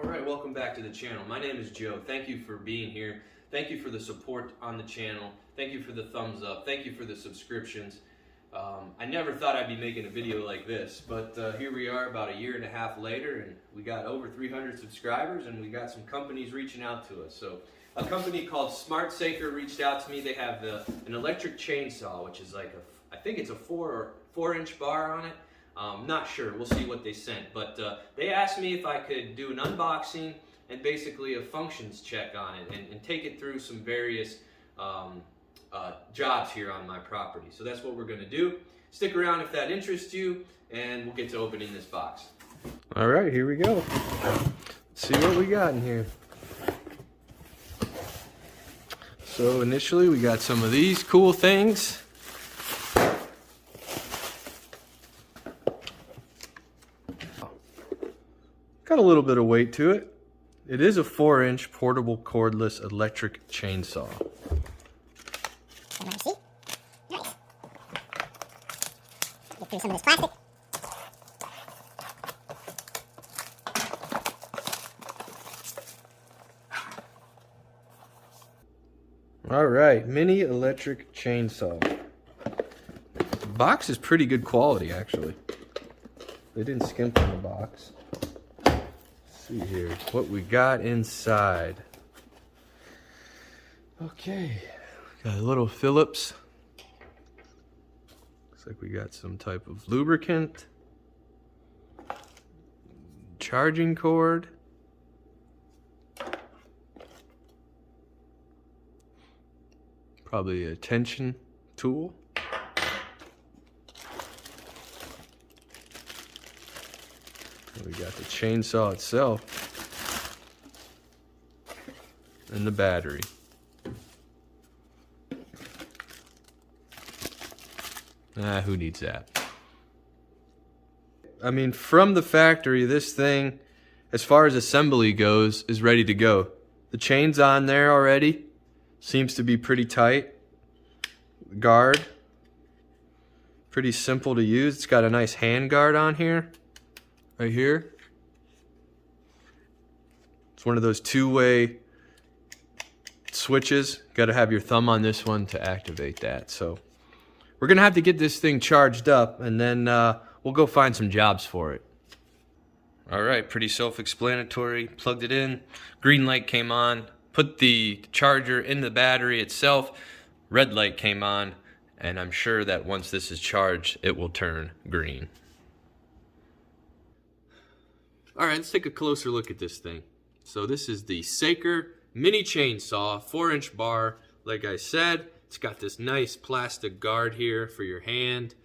Alright, welcome back to the channel. My name is Joe. Thank you for being here. Thank you for the support on the channel. Thank you for the thumbs up. Thank you for the subscriptions. I never thought I'd be making a video like this, but here we are about a year and a half later, and we got over 300 subscribers, and we got some companies reaching out to us. So a company called Smart Saker reached out to me. They have an electric chainsaw, which is like I think it's a 4-inch bar on it. Not sure, we'll see what they sent, but they asked me if I could do an unboxing and basically a functions check on it and take it through some various jobs here on my property. So that's what we're going to do. Stick around if that interests you, and we'll get to opening this box. All right, here we go. Let's see what we got in here. So initially we got some of these cool things. Got a little bit of weight to it. It is a 4-inch portable cordless electric chainsaw. Nice. Get through some of this plastic. All right, mini electric chainsaw. The box is pretty good quality, actually. They didn't skimp on the box. See here what we got inside. Okay, got a little Phillips. Looks like we got some type of lubricant, charging cord, probably a tension tool. We got the chainsaw itself and the battery. Who needs that? I mean, from the factory, this thing, as far as assembly goes, is ready to go. The chain's on there already. Seems to be pretty tight. Guard. Pretty simple to use. It's got a nice hand guard on here. Right here. It's one of those two-way switches. Got to have your thumb on this one to activate that. So we're going to have to get this thing charged up, and then we'll go find some jobs for it. All right, pretty self-explanatory. Plugged it in. Green light came on. Put the charger in the battery itself. Red light came on, and I'm sure that once this is charged, it will turn green. All right, let's take a closer look at this thing. So this is the Saker mini chainsaw, 4-inch bar. Like I said, it's got this nice plastic guard here for your hand.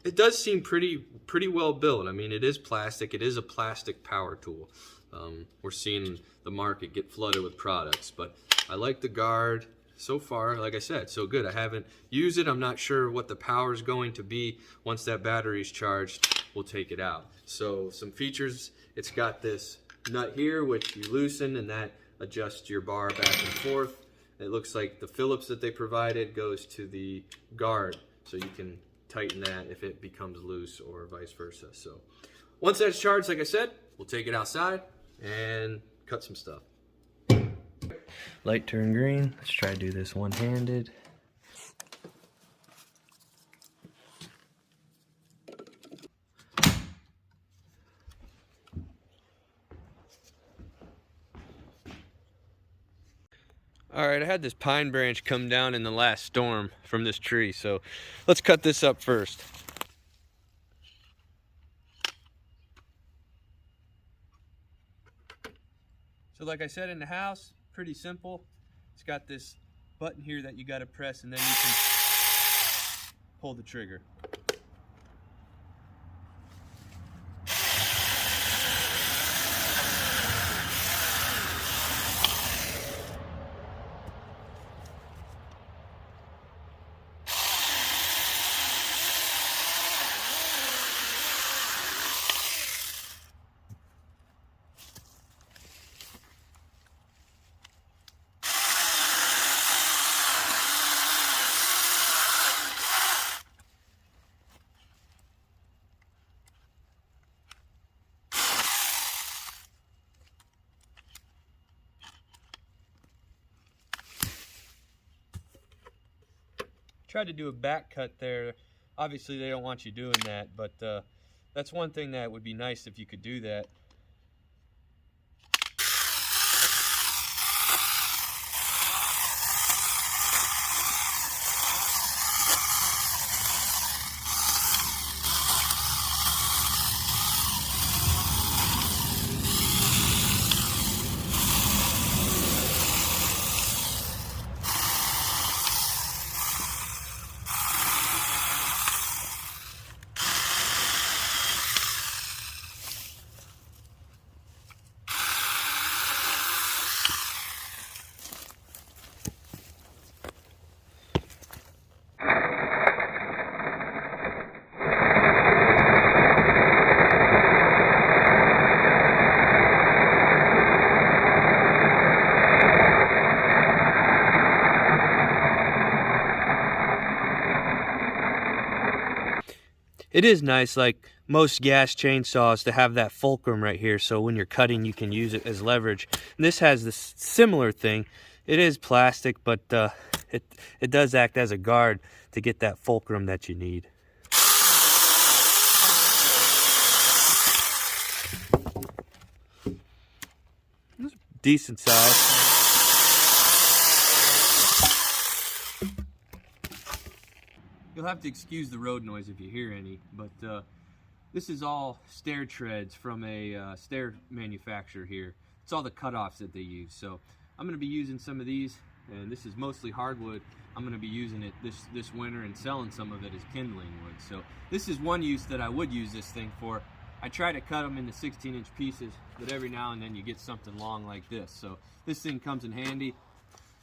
It does seem pretty well built. I mean, it is plastic. It is a plastic power tool. We're seeing the market get flooded with products, but I like the guard. So far, like I said, so good. I haven't used it. I'm not sure what the power is going to be. Once that battery is charged, we'll take it out. So some features, it's got this nut here, which you loosen, and that adjusts your bar back and forth. It looks like the Phillips that they provided goes to the guard, so you can tighten that if it becomes loose or vice versa. So once that's charged, like I said, we'll take it outside and cut some stuff. Light turned green. Let's try to do this one-handed. All right, I had this pine branch come down in the last storm from this tree, so let's cut this up first. So like I said, in the house, pretty simple. It's got this button here that you got to press, and then you can pull the trigger. tried to do a back cut there. Obviously they don't want you doing that, but that's one thing that would be nice if you could do that. It is nice, like most gas chainsaws, to have that fulcrum right here, so when you're cutting you can use it as leverage. And this has this similar thing. It is plastic, but it does act as a guard to get that fulcrum that you need. Decent size. You'll have to excuse the road noise if you hear any, but this is all stair treads from a stair manufacturer here. It's all the cutoffs that they use. So I'm going to be using some of these, and this is mostly hardwood. I'm going to be using it this winter and selling some of it as kindling wood. So this is one use that I would use this thing for. I try to cut them into 16-inch pieces, but every now and then you get something long like this. So this thing comes in handy.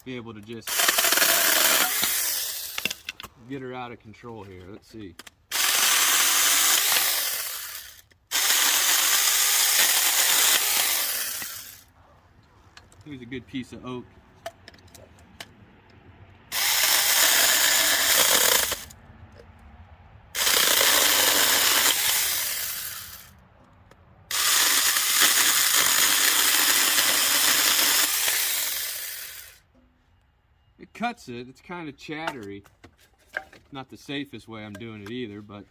Be able to just get her out of control here. Let's see. Here's a good piece of oak. It cuts it. It's kind of chattery. Not the safest way I'm doing it either, but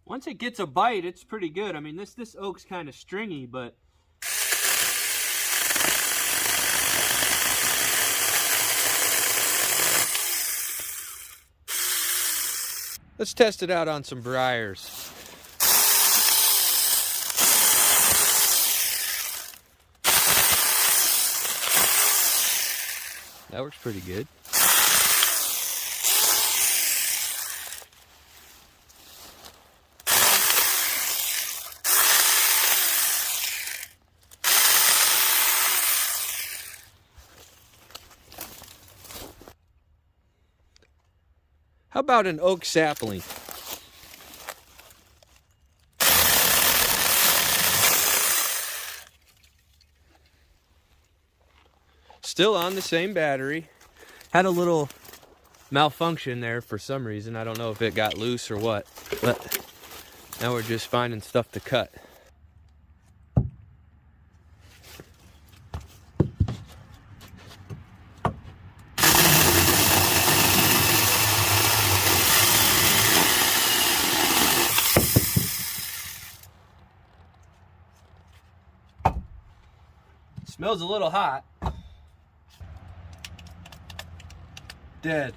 once it gets a bite, it's pretty good. I mean, this oak's kind of stringy, but let's test it out on some briars. That works pretty good. How about an oak sapling? Still on the same battery. Had a little malfunction there for some reason. I don't know if it got loose or what, but now we're just finding stuff to cut. Smells a little hot. Dead.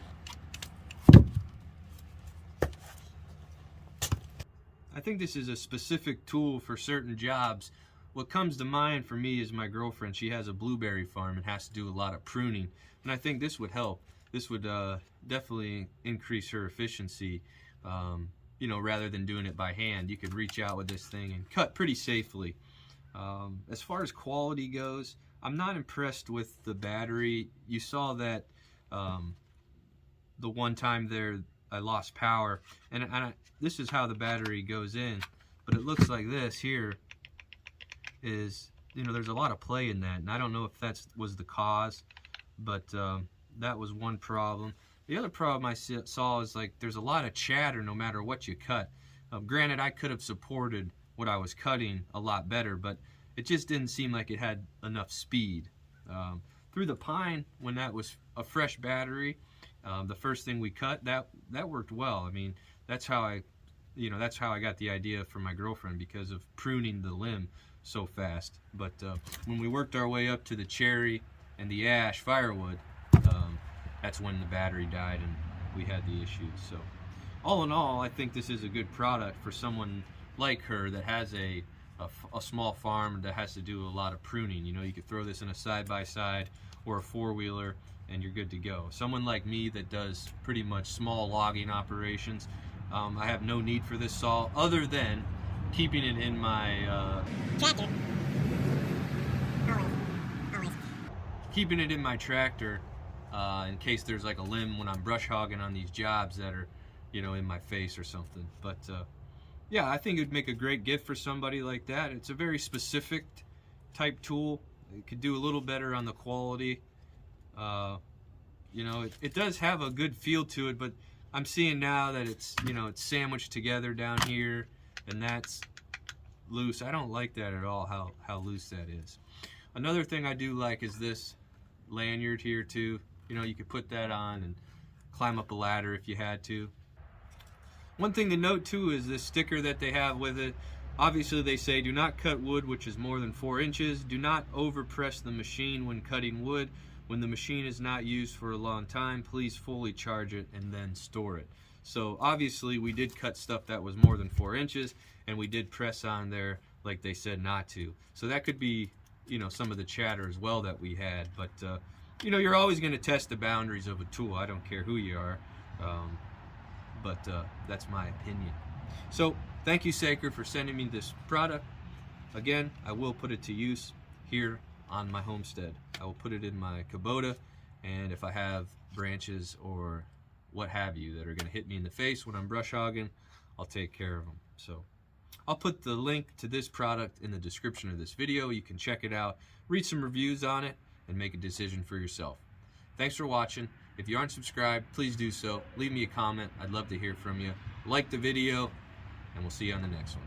I think this is a specific tool for certain jobs. What comes to mind for me is my girlfriend. She has a blueberry farm and has to do a lot of pruning, and I think this would help. This would definitely increase her efficiency you know, rather than doing it by hand. You could reach out with this thing and cut pretty safely. As far as quality goes, I'm not impressed with the battery. You saw that the one time there I lost power, and this is how the battery goes in, but it looks like this here is, you know, there's a lot of play in that, and I don't know if that was the cause, but that was one problem. The other problem I saw is like there's a lot of chatter no matter what you cut. Granted, I could have supported what I was cutting a lot better, but it just didn't seem like it had enough speed. Through the pine, when that was a fresh battery, the first thing we cut, that worked well. I mean, that's how I got the idea from my girlfriend, because of pruning the limb so fast. But when we worked our way up to the cherry and the ash firewood, that's when the battery died and we had the issues. So all in all, I think this is a good product for someone like her that has a small farm that has to do a lot of pruning. You know, you could throw this in a side-by-side or a four-wheeler and you're good to go. Someone like me that does pretty much small logging operations, I have no need for this saw other than keeping it in my Tractor. Always. keeping it in my tractor in case there's like a limb when I'm brush hogging on these jobs that are, you know, in my face or something. But yeah, I think it would make a great gift for somebody like that. It's a very specific type tool. It could do a little better on the quality. You know, it does have a good feel to it, but I'm seeing now that it's, you know, it's sandwiched together down here and that's loose. I don't like that at all, how loose that is. Another thing I do like is this lanyard here too. You know, you could put that on and climb up a ladder if you had to. One thing to note too is this sticker that they have with it. Obviously they say do not cut wood which is more than 4 inches. Do not overpress the machine when cutting wood. When the machine is not used for a long time, please fully charge it and then store it. So obviously we did cut stuff that was more than 4 inches, and we did press on there like they said not to. So that could be, you know, some of the chatter as well that we had. But you know, you're always going to test the boundaries of a tool. I don't care who you are. But that's my opinion. So thank you, Saker, for sending me this product. Again, I will put it to use here on my homestead. I will put it in my Kubota, and if I have branches or what have you that are going to hit me in the face when I'm brush hogging, I'll take care of them. So I'll put the link to this product in the description of this video. You can check it out, read some reviews on it, and make a decision for yourself. Thanks for watching. If you aren't subscribed, please do so. Leave me a comment. I'd love to hear from you. Like the video, and we'll see you on the next one.